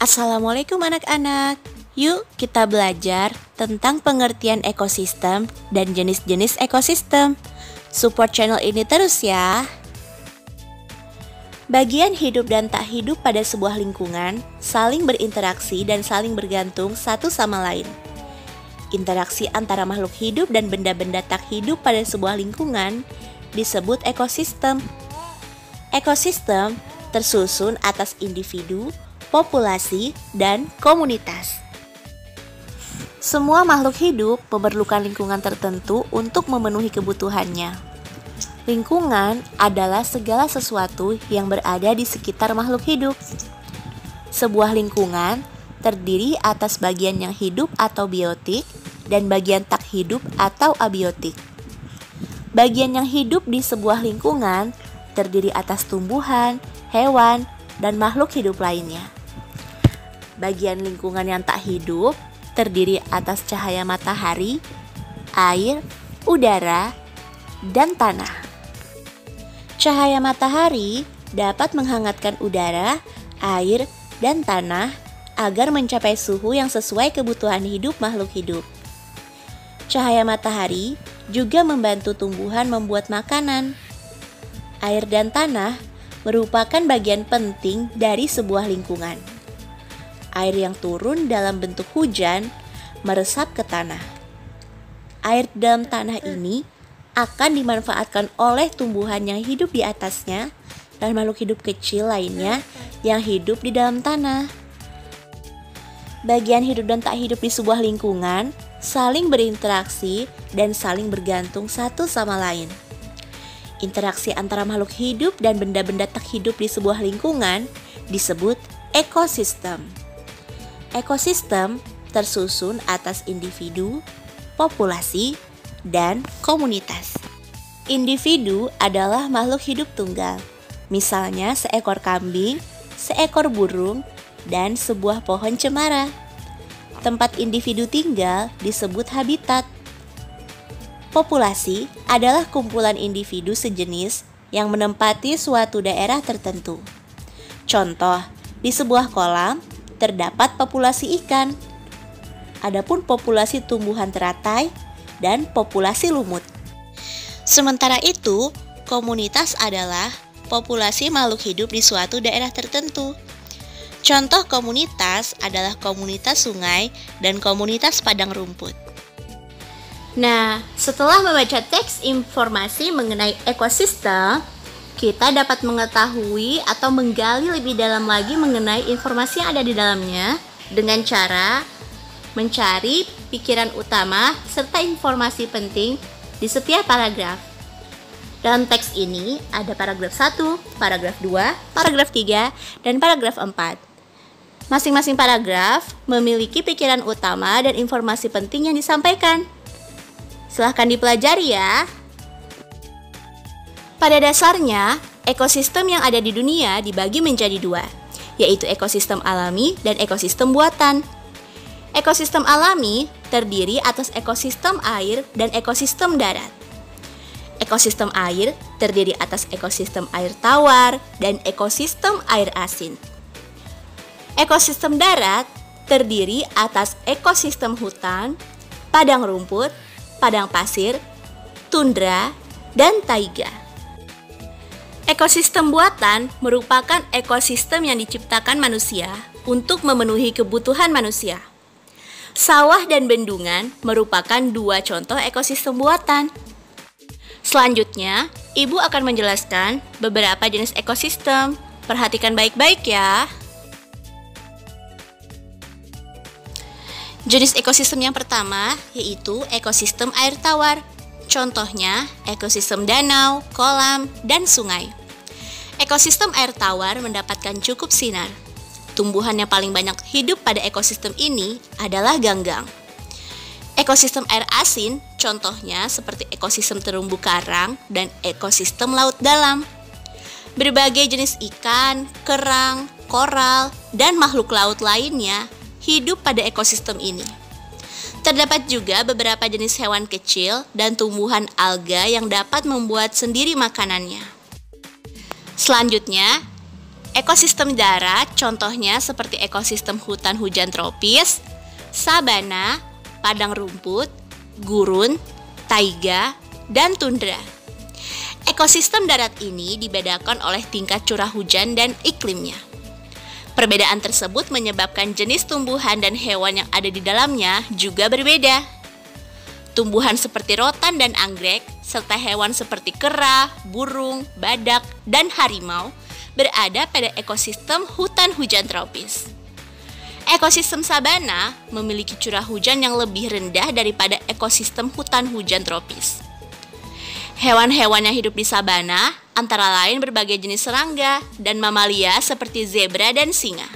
Assalamualaikum anak-anak. Yuk kita belajar tentang pengertian ekosistem dan jenis-jenis ekosistem. Support channel ini terus ya. Bagian hidup dan tak hidup pada sebuah lingkungan saling berinteraksi dan saling bergantung satu sama lain. Interaksi antara makhluk hidup dan benda-benda tak hidup pada sebuah lingkungan disebut ekosistem. Ekosistem tersusun atas individu, populasi, dan komunitas. Semua makhluk hidup memerlukan lingkungan tertentu untuk memenuhi kebutuhannya. Lingkungan adalah segala sesuatu yang berada di sekitar makhluk hidup. Sebuah lingkungan terdiri atas bagian yang hidup atau biotik dan bagian tak hidup atau abiotik. Bagian yang hidup di sebuah lingkungan terdiri atas tumbuhan, hewan, dan makhluk hidup lainnya. Bagian lingkungan yang tak hidup terdiri atas cahaya matahari, air, udara, dan tanah. Cahaya matahari dapat menghangatkan udara, air, dan tanah agar mencapai suhu yang sesuai kebutuhan hidup makhluk hidup. Cahaya matahari juga membantu tumbuhan membuat makanan. Air dan tanah merupakan bagian penting dari sebuah lingkungan. Air yang turun dalam bentuk hujan meresap ke tanah. Air dalam tanah ini akan dimanfaatkan oleh tumbuhan yang hidup di atasnya dan makhluk hidup kecil lainnya yang hidup di dalam tanah. Bagian hidup dan tak hidup di sebuah lingkungan saling berinteraksi dan saling bergantung satu sama lain. Interaksi antara makhluk hidup dan benda-benda tak hidup di sebuah lingkungan disebut ekosistem. Ekosistem tersusun atas individu, populasi, dan komunitas. Individu adalah makhluk hidup tunggal, misalnya seekor kambing, seekor burung, dan sebuah pohon cemara. Tempat individu tinggal disebut habitat. Populasi adalah kumpulan individu sejenis yang menempati suatu daerah tertentu. Contoh, di sebuah kolam terdapat populasi ikan. Adapun populasi tumbuhan teratai dan populasi lumut. Sementara itu, komunitas adalah populasi makhluk hidup di suatu daerah tertentu. Contoh komunitas adalah komunitas sungai dan komunitas padang rumput. Nah, setelah membaca teks informasi mengenai ekosistem, kita dapat mengetahui atau menggali lebih dalam lagi mengenai informasi yang ada di dalamnya dengan cara mencari pikiran utama serta informasi penting di setiap paragraf. Dalam teks ini ada paragraf 1, paragraf 2, paragraf 3, dan paragraf 4. Masing-masing paragraf memiliki pikiran utama dan informasi penting yang disampaikan. Silahkan dipelajari ya. Pada dasarnya, ekosistem yang ada di dunia dibagi menjadi dua, yaitu ekosistem alami dan ekosistem buatan. Ekosistem alami terdiri atas ekosistem air dan ekosistem darat. Ekosistem air terdiri atas ekosistem air tawar dan ekosistem air asin. Ekosistem darat terdiri atas ekosistem hutan, padang rumput, padang pasir, tundra, dan taiga. Ekosistem buatan merupakan ekosistem yang diciptakan manusia untuk memenuhi kebutuhan manusia. Sawah dan bendungan merupakan dua contoh ekosistem buatan. Selanjutnya, Ibu akan menjelaskan beberapa jenis ekosistem. Perhatikan baik-baik ya. Jenis ekosistem yang pertama yaitu ekosistem air tawar. Contohnya ekosistem danau, kolam, dan sungai. Ekosistem air tawar mendapatkan cukup sinar. Tumbuhan yang paling banyak hidup pada ekosistem ini adalah ganggang. Ekosistem air asin contohnya seperti ekosistem terumbu karang dan ekosistem laut dalam. Berbagai jenis ikan, kerang, koral, dan makhluk laut lainnya hidup pada ekosistem ini. Terdapat juga beberapa jenis hewan kecil dan tumbuhan alga yang dapat membuat sendiri makanannya. Selanjutnya, Ekosistem darat contohnya seperti ekosistem hutan hujan tropis, sabana, padang rumput, gurun, taiga, dan tundra. Ekosistem darat ini dibedakan oleh tingkat curah hujan dan iklimnya. Perbedaan tersebut menyebabkan jenis tumbuhan dan hewan yang ada di dalamnya juga berbeda. Tumbuhan seperti rotan dan anggrek, serta hewan seperti kera, burung, badak, dan harimau berada pada ekosistem hutan hujan tropis. Ekosistem sabana memiliki curah hujan yang lebih rendah daripada ekosistem hutan hujan tropis. Hewan-hewan yang hidup di sabana antara lain berbagai jenis serangga dan mamalia seperti zebra dan singa.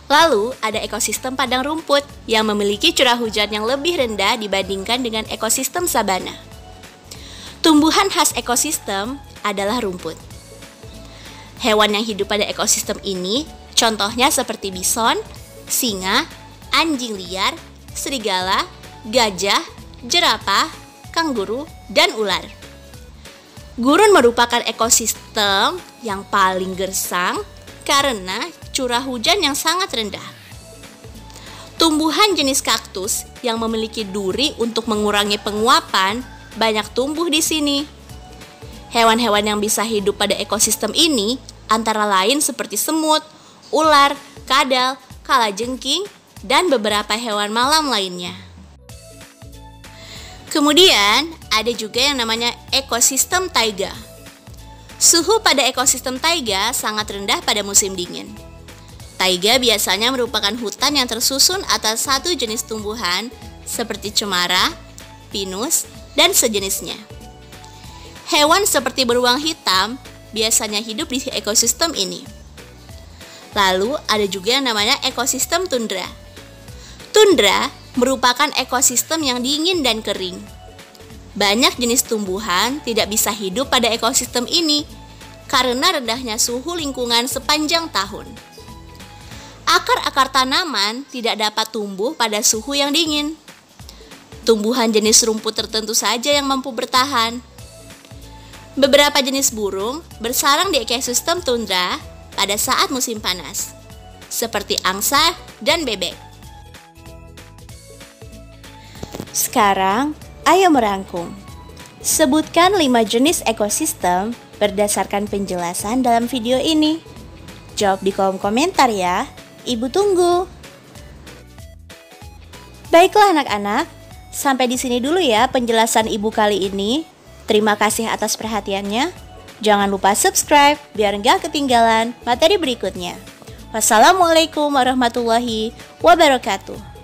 Lalu, ada ekosistem padang rumput yang memiliki curah hujan yang lebih rendah dibandingkan dengan ekosistem sabana. Tumbuhan khas ekosistem adalah rumput. Hewan yang hidup pada ekosistem ini contohnya seperti bison, singa, anjing liar, serigala, gajah, jerapah, kanguru, dan ular. Gurun merupakan ekosistem yang paling gersang karena curah hujan yang sangat rendah. Tumbuhan jenis kaktus yang memiliki duri untuk mengurangi penguapan banyak tumbuh di sini. Hewan-hewan yang bisa hidup pada ekosistem ini antara lain seperti semut, ular, kadal, kalajengking, dan beberapa hewan malam lainnya. Kemudian, ada juga yang namanya ekosistem taiga. Suhu pada ekosistem taiga sangat rendah pada musim dingin. Taiga biasanya merupakan hutan yang tersusun atas satu jenis tumbuhan seperti cemara, pinus, dan sejenisnya. Hewan seperti beruang hitam biasanya hidup di ekosistem ini. Lalu ada juga yang namanya ekosistem tundra. Tundra merupakan ekosistem yang dingin dan kering. Banyak jenis tumbuhan tidak bisa hidup pada ekosistem ini karena rendahnya suhu lingkungan sepanjang tahun. Akar-akar tanaman tidak dapat tumbuh pada suhu yang dingin. Tumbuhan jenis rumput tertentu saja yang mampu bertahan. Beberapa jenis burung bersarang di ekosistem tundra pada saat musim panas, seperti angsa dan bebek. Sekarang, ayo merangkum. Sebutkan 5 jenis ekosistem berdasarkan penjelasan dalam video ini. Jawab di kolom komentar ya. Ibu tunggu. Baiklah anak-anak, sampai di sini dulu ya penjelasan Ibu kali ini. Terima kasih atas perhatiannya. Jangan lupa subscribe biar nggak ketinggalan materi berikutnya. Wassalamualaikum warahmatullahi wabarakatuh.